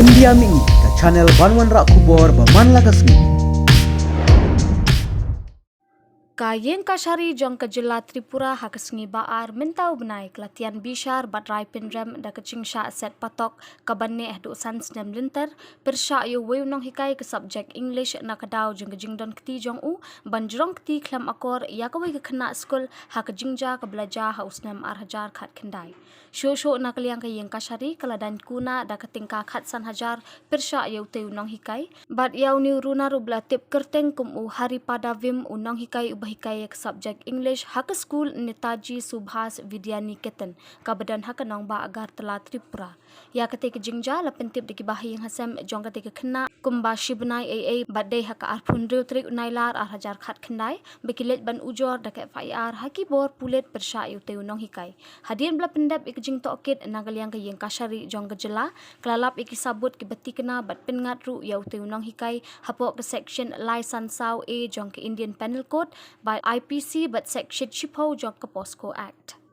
India Mingi ke channel Banwan Rak Kubor Baman Lagasmi. Kayeng Kashari jong kejela Tripura hakasngi baar mentau benai kelatihan bishar batrai pinrem da kecing sya set patok kabane do sans nem linter persya yo weunong hikai ke subjek English na kadau jong kejing don keti jong u banjrong keti klam akor ya kawai ke kena skul hakajingja ke belajar haus nem arhajar khat kendai sho na kaliang kayeng Kashari kaladan kuna da ketingka khat san hajar persya yo te unong hikai bat yau ni runa rubla tip kerteng kum u hari pada vim unong hikai bahikai subjek English hak school Netaji Subhas Vidyaniketan kabadan hak nong ba agar telah Tripura ya ketika jingja la pentip diki bahi yang hasem jong ketika kena kumba shibnai AA badai hak arpundru trik unailar arhajar khat kendai bekilet ban ujor dakat FIR haki bor pulet persya yu te unong hikai hadian bla pendap ikjing tokit nagaliang ke yang Kashari jong kejela kelalap iki sabut ke beti kena bat pengat ru yu te unong hikai hapok ke section Lai Sansau A jong ke Indian Penal Code by IPC but section Chipo jong ke POSCO Act.